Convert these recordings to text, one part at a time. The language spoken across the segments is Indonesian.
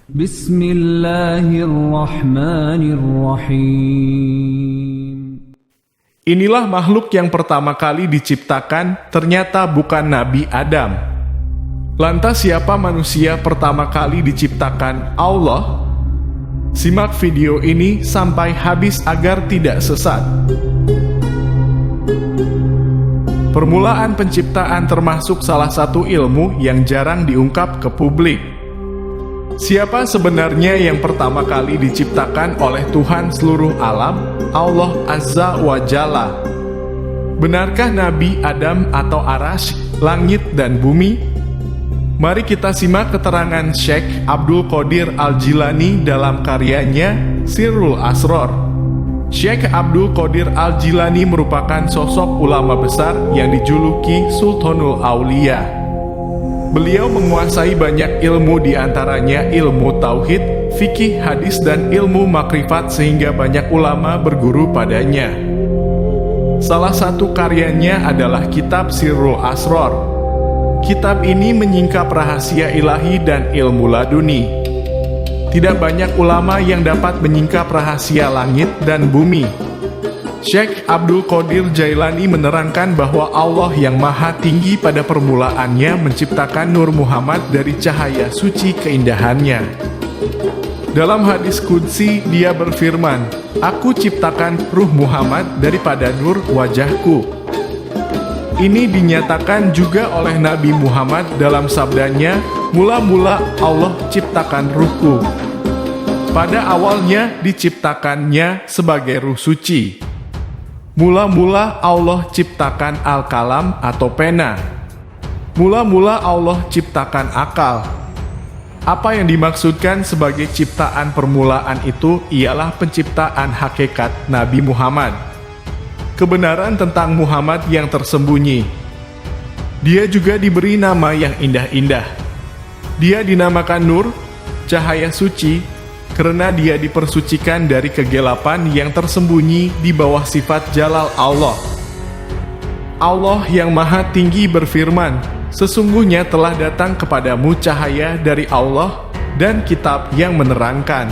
Bismillahirrahmanirrahim. Inilah makhluk yang pertama kali diciptakan, ternyata bukan Nabi Adam. Lantas siapa manusia pertama kali diciptakan Allah? Simak video ini sampai habis agar tidak sesat. Permulaan penciptaan termasuk salah satu ilmu yang jarang diungkap ke publik. Siapa sebenarnya yang pertama kali diciptakan oleh Tuhan seluruh alam, Allah Azza wa Jalla? Benarkah Nabi Adam atau Arash, langit dan bumi? Mari kita simak keterangan Syekh Abdul Qadir Al-Jilani dalam karyanya Sirrul Asror. Syekh Abdul Qadir Al-Jilani merupakan sosok ulama besar yang dijuluki Sultanul Aulia. Beliau menguasai banyak ilmu, diantaranya ilmu tauhid, fikih, hadis, dan ilmu makrifat, sehingga banyak ulama berguru padanya. Salah satu karyanya adalah kitab Sirrul Asror. Kitab ini menyingkap rahasia ilahi dan ilmu laduni. Tidak banyak ulama yang dapat menyingkap rahasia langit dan bumi. Syekh Abdul Qadir Jailani menerangkan bahwa Allah yang maha tinggi pada permulaannya menciptakan Nur Muhammad dari cahaya suci keindahannya. Dalam hadis qudsi dia berfirman, "Aku ciptakan ruh Muhammad daripada nur wajahku." Ini dinyatakan juga oleh Nabi Muhammad dalam sabdanya, "Mula-mula Allah ciptakan ruhku." Pada awalnya diciptakannya sebagai ruh suci. Mula-mula Allah ciptakan al-kalam atau pena. Mula-mula Allah ciptakan akal. Apa yang dimaksudkan sebagai ciptaan permulaan itu ialah penciptaan hakikat Nabi Muhammad. Kebenaran tentang Muhammad yang tersembunyi. Dia juga diberi nama yang indah-indah. Dia dinamakan Nur, cahaya suci, karena dia dipersucikan dari kegelapan yang tersembunyi di bawah sifat jalal Allah. Allah yang maha tinggi berfirman, "Sesungguhnya telah datang kepadamu cahaya dari Allah dan kitab yang menerangkan."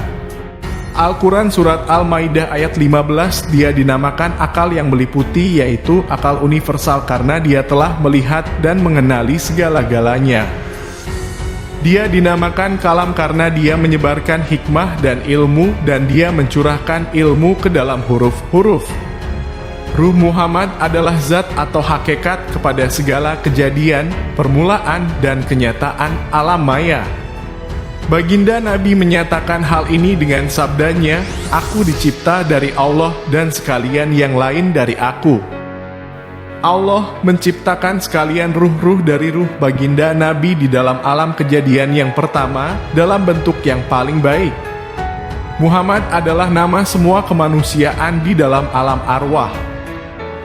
Al-Quran Surat Al-Maidah ayat 15, dia dinamakan akal yang meliputi, yaitu akal universal karena dia telah melihat dan mengenali segala-galanya. Dia dinamakan kalam karena dia menyebarkan hikmah dan ilmu, dan dia mencurahkan ilmu ke dalam huruf-huruf. Ruh Muhammad adalah zat atau hakikat kepada segala kejadian, permulaan, dan kenyataan alam maya. Baginda Nabi menyatakan hal ini dengan sabdanya, "Aku dicipta dari Allah dan sekalian yang lain dari aku." Allah menciptakan sekalian ruh-ruh dari ruh baginda Nabi di dalam alam kejadian yang pertama dalam bentuk yang paling baik. Muhammad adalah nama semua kemanusiaan di dalam alam arwah.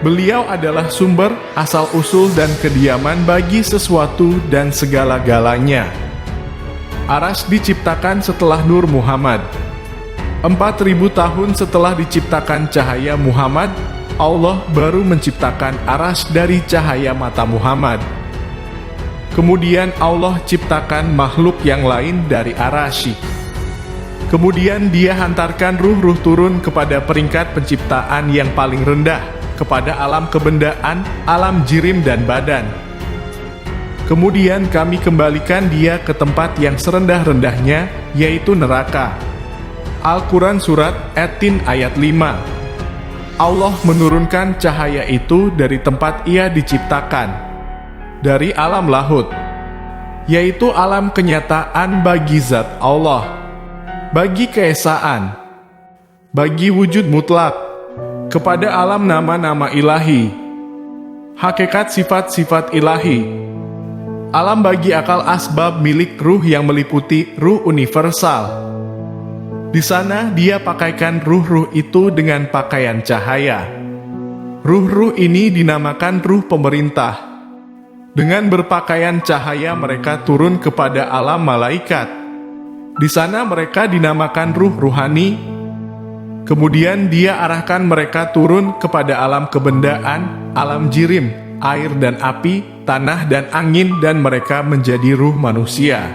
Beliau adalah sumber, asal-usul, dan kediaman bagi sesuatu dan segala-galanya. Arash diciptakan setelah Nur Muhammad. 4.000 tahun setelah diciptakan cahaya Muhammad, Allah baru menciptakan Arash dari cahaya mata Muhammad. Kemudian Allah ciptakan makhluk yang lain dari Arash. Kemudian dia hantarkan ruh-ruh turun kepada peringkat penciptaan yang paling rendah, kepada alam kebendaan, alam jirim dan badan. Kemudian kami kembalikan dia ke tempat yang serendah-rendahnya, yaitu neraka. Al-Quran Surat At-Tin ayat 5. Allah menurunkan cahaya itu dari tempat ia diciptakan, dari alam lahut, yaitu alam kenyataan bagi zat Allah, bagi keesaan, bagi wujud mutlak, kepada alam nama-nama ilahi, hakikat sifat-sifat ilahi, alam bagi akal asbab milik ruh yang meliputi ruh universal. Di sana dia pakaikan ruh-ruh itu dengan pakaian cahaya. Ruh-ruh ini dinamakan ruh pemerintah. Dengan berpakaian cahaya mereka turun kepada alam malaikat. Di sana mereka dinamakan ruh ruhani. Kemudian dia arahkan mereka turun kepada alam kebendaan, alam jirim, air dan api, tanah dan angin, dan mereka menjadi ruh manusia.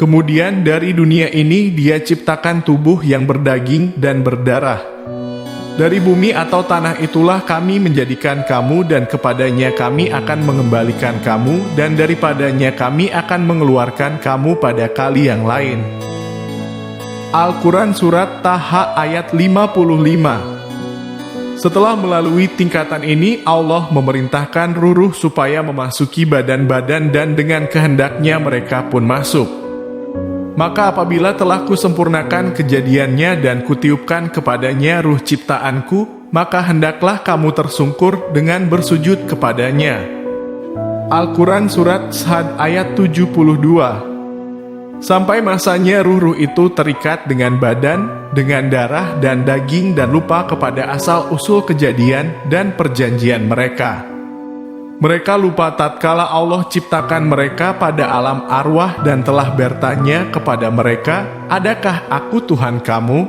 Kemudian dari dunia ini Dia ciptakan tubuh yang berdaging dan berdarah. Dari bumi atau tanah itulah kami menjadikan kamu dan kepadanya kami akan mengembalikan kamu dan daripadanya kami akan mengeluarkan kamu pada kali yang lain. Al-Quran Surat Taha ayat 55. Setelah melalui tingkatan ini, Allah memerintahkan ruh-ruh supaya memasuki badan-badan dan dengan kehendaknya mereka pun masuk. Maka apabila telah kusempurnakan kejadiannya dan kutiupkan kepadanya ruh ciptaanku, maka hendaklah kamu tersungkur dengan bersujud kepadanya. Al-Quran Surat Sad ayat 72. Sampai masanya ruh-ruh itu terikat dengan badan, dengan darah dan daging dan lupa kepada asal-usul kejadian dan perjanjian mereka. Mereka lupa tatkala Allah ciptakan mereka pada alam arwah dan telah bertanya kepada mereka, "Adakah aku Tuhan kamu?"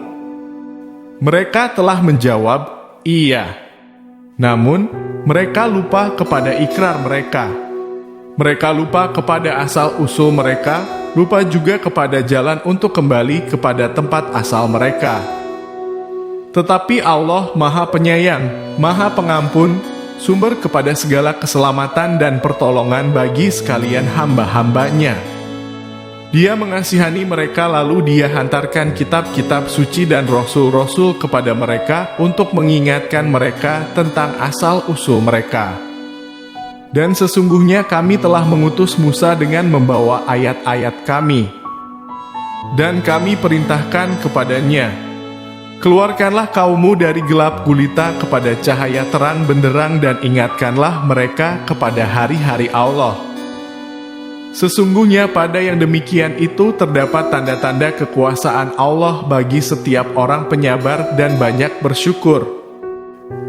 Mereka telah menjawab, "Iya." Namun, mereka lupa kepada ikrar mereka. Mereka lupa kepada asal-usul mereka, lupa juga kepada jalan untuk kembali kepada tempat asal mereka. Tetapi Allah Maha Penyayang, Maha Pengampun, sumber kepada segala keselamatan dan pertolongan bagi sekalian hamba-hambanya. Dia mengasihani mereka lalu Dia hantarkan kitab-kitab suci dan rasul-rasul kepada mereka untuk mengingatkan mereka tentang asal-usul mereka. Dan sesungguhnya kami telah mengutus Musa dengan membawa ayat-ayat kami. Dan kami perintahkan kepadanya, "Keluarkanlah kaummu dari gelap gulita kepada cahaya terang benderang dan ingatkanlah mereka kepada hari-hari Allah. Sesungguhnya pada yang demikian itu terdapat tanda-tanda kekuasaan Allah bagi setiap orang penyabar dan banyak bersyukur."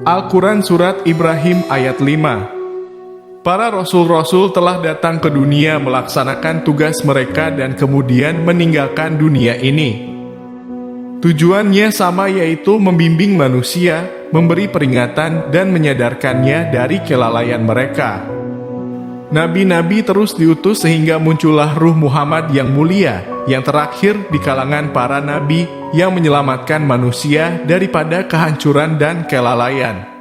Al-Quran Surat Ibrahim ayat 5. Para rasul-rasul telah datang ke dunia melaksanakan tugas mereka dan kemudian meninggalkan dunia ini. Tujuannya sama, yaitu membimbing manusia, memberi peringatan dan menyadarkannya dari kelalaian mereka. Nabi-nabi terus diutus sehingga muncullah ruh Muhammad yang mulia, yang terakhir di kalangan para nabi yang menyelamatkan manusia daripada kehancuran dan kelalaian.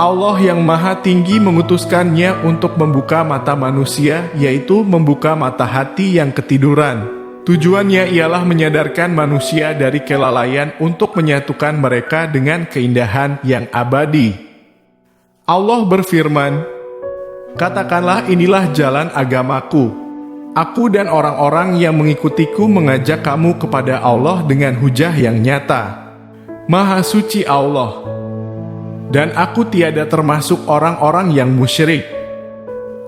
Allah yang Maha Tinggi mengutuskannya untuk membuka mata manusia, yaitu membuka mata hati yang ketiduran. Tujuannya ialah menyadarkan manusia dari kelalaian untuk menyatukan mereka dengan keindahan yang abadi. Allah berfirman, "Katakanlah, inilah jalan agamaku. Aku dan orang-orang yang mengikutiku mengajak kamu kepada Allah dengan hujah yang nyata. Maha suci Allah. Dan aku tiada termasuk orang-orang yang musyrik."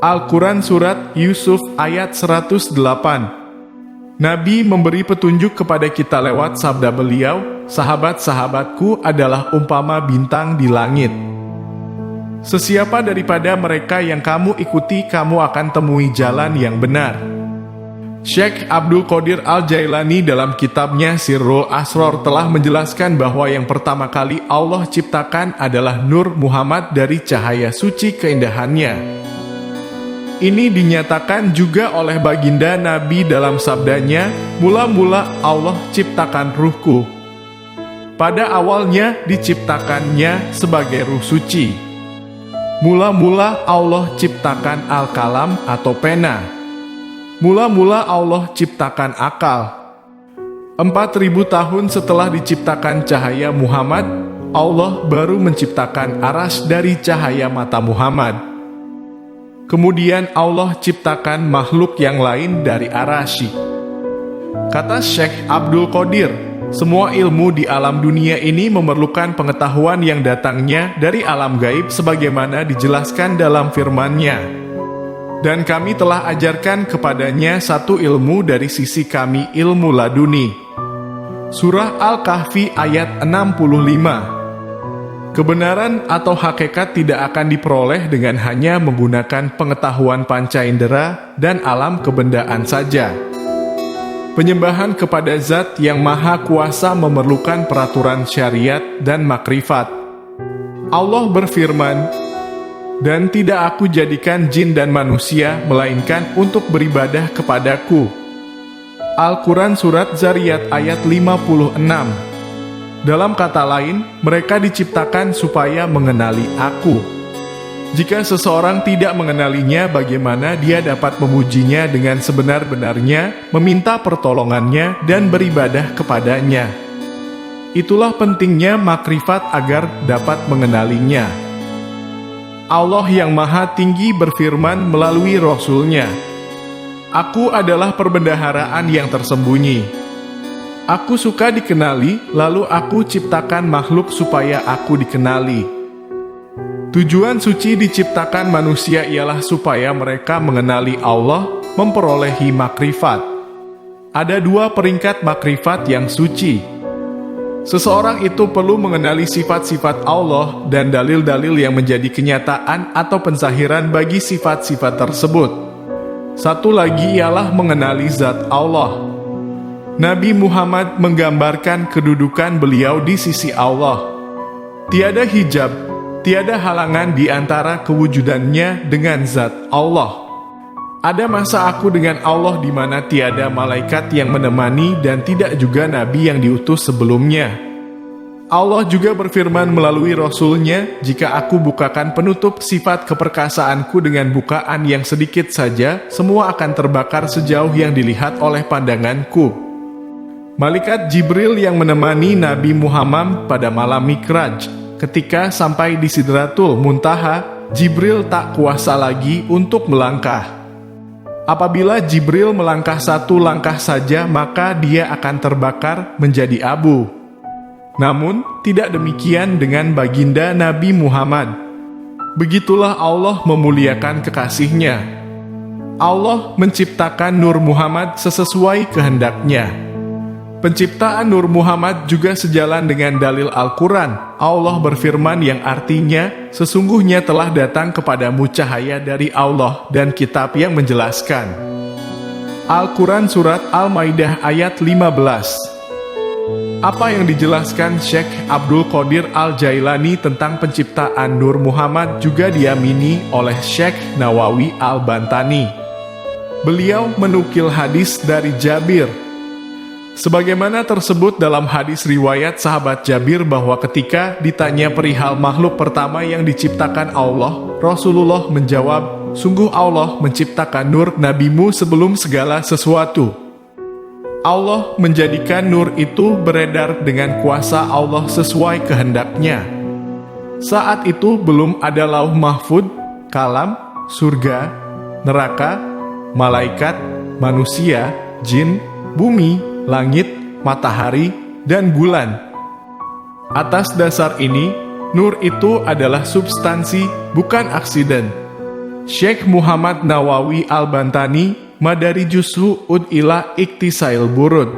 Al-Quran Surat Yusuf ayat 108. Nabi memberi petunjuk kepada kita lewat sabda beliau, "Sahabat-sahabatku adalah umpama bintang di langit. Sesiapa daripada mereka yang kamu ikuti, kamu akan temui jalan yang benar." Syekh Abdul Qadir Al-Jailani dalam kitabnya Sirrul Asror telah menjelaskan bahwa yang pertama kali Allah ciptakan adalah Nur Muhammad dari cahaya suci keindahannya. Ini dinyatakan juga oleh baginda Nabi dalam sabdanya, "Mula-mula Allah ciptakan ruhku. Pada awalnya diciptakannya sebagai ruh suci. Mula-mula Allah ciptakan al-kalam atau pena. Mula-mula Allah ciptakan akal. 4.000 tahun setelah diciptakan cahaya Muhammad, Allah baru menciptakan aras dari cahaya mata Muhammad. Kemudian Allah ciptakan makhluk yang lain dari arasy." Kata Syekh Abdul Qadir, semua ilmu di alam dunia ini memerlukan pengetahuan yang datangnya dari alam gaib sebagaimana dijelaskan dalam firman-Nya. Dan kami telah ajarkan kepadanya satu ilmu dari sisi kami, ilmu laduni. Surah Al-Kahfi ayat 65. Kebenaran atau hakikat tidak akan diperoleh dengan hanya menggunakan pengetahuan panca indera dan alam kebendaan saja. Penyembahan kepada Zat yang Maha Kuasa memerlukan peraturan syariat dan makrifat. Allah berfirman, "Dan tidak aku jadikan jin dan manusia, melainkan untuk beribadah kepadaku. Al-Quran Surat Zariyat ayat 56. Dalam kata lain, mereka diciptakan supaya mengenali Aku. Jika seseorang tidak mengenalinya, bagaimana dia dapat memujinya dengan sebenar-benarnya, meminta pertolongannya, dan beribadah kepadanya? Itulah pentingnya makrifat agar dapat mengenalinya. Allah yang Maha Tinggi berfirman melalui Rasul-Nya, Aku adalah perbendaharaan yang tersembunyi. Aku suka dikenali, lalu aku ciptakan makhluk supaya aku dikenali. Tujuan suci diciptakan manusia ialah supaya mereka mengenali Allah, memperolehi makrifat. Ada dua peringkat makrifat yang suci. Seseorang itu perlu mengenali sifat-sifat Allah dan dalil-dalil yang menjadi kenyataan atau penzahiran bagi sifat-sifat tersebut. Satu lagi ialah mengenali zat Allah. Nabi Muhammad menggambarkan kedudukan beliau di sisi Allah. Tiada hijab, tiada halangan di antara kewujudannya dengan zat Allah. Ada masa aku dengan Allah di mana tiada malaikat yang menemani dan tidak juga nabi yang diutus sebelumnya. Allah juga berfirman melalui Rasul-Nya, jika aku bukakan penutup sifat keperkasaanku dengan bukaan yang sedikit saja, semua akan terbakar sejauh yang dilihat oleh pandanganku. Malaikat Jibril yang menemani Nabi Muhammad pada malam Mi'raj. Ketika sampai di Sidratul Muntaha, Jibril tak kuasa lagi untuk melangkah. Apabila Jibril melangkah satu langkah saja, maka dia akan terbakar menjadi abu. Namun, tidak demikian dengan baginda Nabi Muhammad. Begitulah Allah memuliakan kekasihnya. Allah menciptakan Nur Muhammad sesuai kehendaknya. Penciptaan Nur Muhammad juga sejalan dengan dalil Al-Quran. Allah berfirman yang artinya, sesungguhnya telah datang kepadamu cahaya dari Allah dan kitab yang menjelaskan. Al-Quran Surat Al-Maidah ayat 15. Apa yang dijelaskan Syekh Abdul Qadir Al-Jailani tentang penciptaan Nur Muhammad juga diamini oleh Syekh Nawawi Al-Bantani. Beliau menukil hadis dari Jabir. Sebagaimana tersebut dalam hadis riwayat sahabat Jabir bahwa ketika ditanya perihal makhluk pertama yang diciptakan Allah, Rasulullah menjawab, sungguh Allah menciptakan nur nabimu sebelum segala sesuatu. Allah menjadikan nur itu beredar dengan kuasa Allah sesuai kehendaknya. Saat itu belum ada lauh mahfud, kalam, surga, neraka, malaikat, manusia, jin, bumi, langit, matahari, dan bulan. Atas dasar ini, nur itu adalah substansi, bukan aksiden. Syekh Muhammad Nawawi Al-Bantani, Madarijus Su'ud ila Iktisail Burud.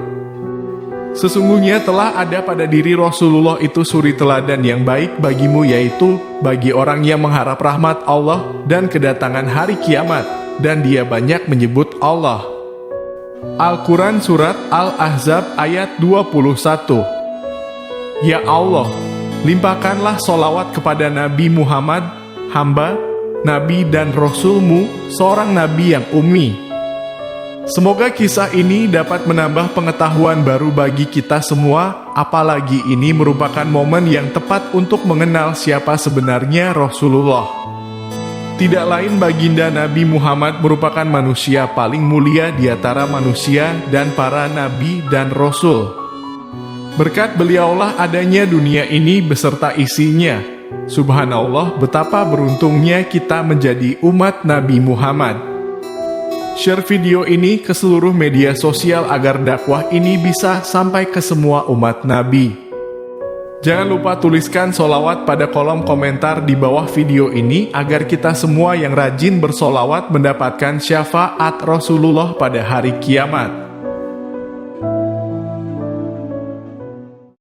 Sesungguhnya telah ada pada diri Rasulullah itu suri teladan yang baik bagimu, yaitu bagi orang yang mengharap rahmat Allah dan kedatangan hari kiamat, dan dia banyak menyebut Allah. Al-Quran Surat Al-Ahzab ayat 21. Ya Allah, limpahkanlah solawat kepada Nabi Muhammad, hamba, Nabi dan Rasul-Mu, seorang Nabi yang ummi. Semoga kisah ini dapat menambah pengetahuan baru bagi kita semua, apalagi ini merupakan momen yang tepat untuk mengenal siapa sebenarnya Rasulullah. Tidak lain baginda Nabi Muhammad merupakan manusia paling mulia di antara manusia dan para nabi dan rasul. Berkat beliaulah adanya dunia ini beserta isinya. Subhanallah, betapa beruntungnya kita menjadi umat Nabi Muhammad. Share video ini ke seluruh media sosial agar dakwah ini bisa sampai ke semua umat Nabi. Jangan lupa tuliskan solawat pada kolom komentar di bawah video ini agar kita semua yang rajin bersolawat mendapatkan syafaat Rasulullah pada hari kiamat.